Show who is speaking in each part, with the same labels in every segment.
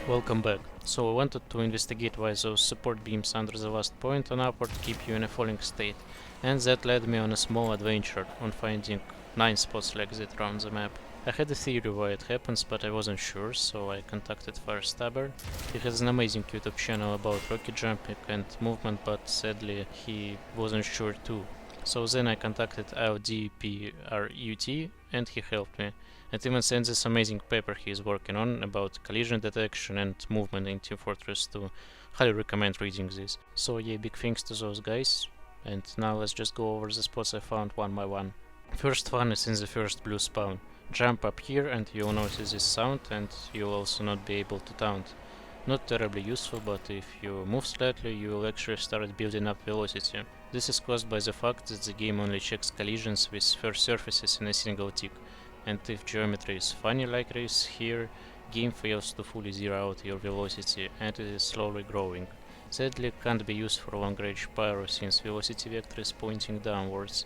Speaker 1: Welcome back. So I wanted to investigate why those support beams under the last point on upward keep you in a falling state, and that led me on a small adventure on finding 9 spots like that around the map. I had a theory why it happens, but I wasn't sure, so I contacted Firestabber. He has an amazing YouTube channel about rocket jumping and movement, but sadly he wasn't sure too. So then I contacted Adobe and he helped me, and even sent this amazing paper he is working on about collision detection and movement in Team Fortress 2. Highly recommend reading this. So yeah, big thanks to those guys, and now let's just go over the spots I found one by one. First one is in the first blue spawn. Jump up here and you'll notice this sound, and you'll also not be able to taunt. Not terribly useful, but if you move slightly you will actually start building up velocity. This is caused by the fact that the game only checks collisions with first surfaces in a single tick, and if geometry is funny like this here, game fails to fully zero out your velocity and it is slowly growing. Sadly can't be used for long range pyro since velocity vector is pointing downwards.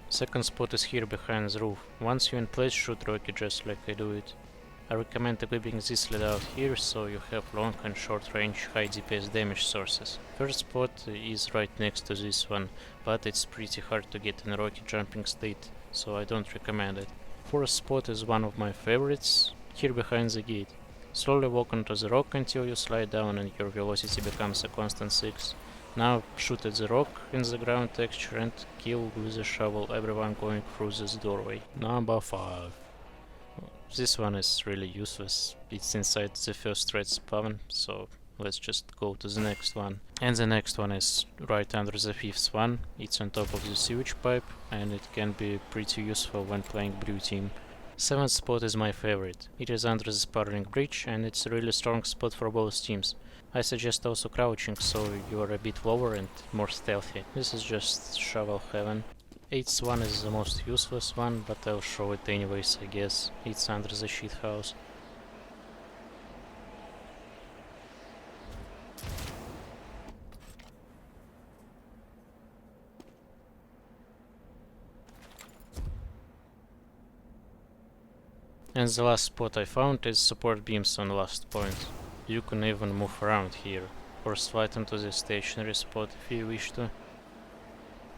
Speaker 1: Second spot is here behind the roof. Once you're in place, shoot rocket just like I do it. I recommend equipping this lead out here so you have long and short range high DPS damage sources. First spot is right next to this one, but it's pretty hard to get in a rocket jumping state, so I don't recommend it. Fourth spot is one of my favorites, here behind the gate. Slowly walk onto the rock until you slide down and your velocity becomes a constant 6. Now shoot at the rock in the ground texture and kill with a shovel everyone going through this doorway. Number 5. This one is really useless, it's inside the first red spawn, so let's just go to the next one. And the next one is right under the 5th one. It's on top of the sewage pipe and it can be pretty useful when playing blue team. 7th spot is my favorite. It is under the spiraling bridge and it's a really strong spot for both teams. I suggest also crouching so you are a bit lower and more stealthy. This is just shovel heaven. 8th one is the most useless one, but I'll show it anyways I guess. It's under the shit house. And the last spot I found is support beams on last point. You can even move around here, or slide into the stationary spot if you wish to.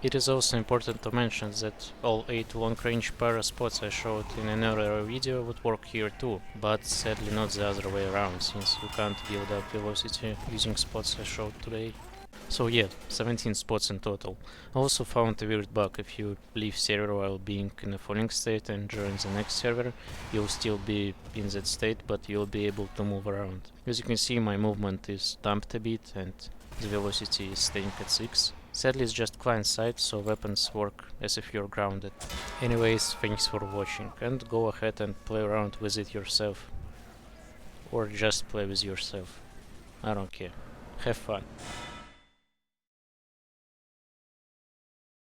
Speaker 1: It is also important to mention that all 8 long-range para spots I showed in an earlier video would work here too, but sadly not the other way around, since you can't build up velocity using spots I showed today. So yeah, 17 spots in total. Also found a weird bug: if you leave server while being in a falling state and join the next server, you'll still be in that state, but you'll be able to move around. As you can see, my movement is damped a bit and the velocity is staying at 6. Sadly it's just client side, so weapons work as if you're grounded. Anyways, thanks for watching, and go ahead and play around with it yourself. Or just play with yourself. I don't care. Have fun.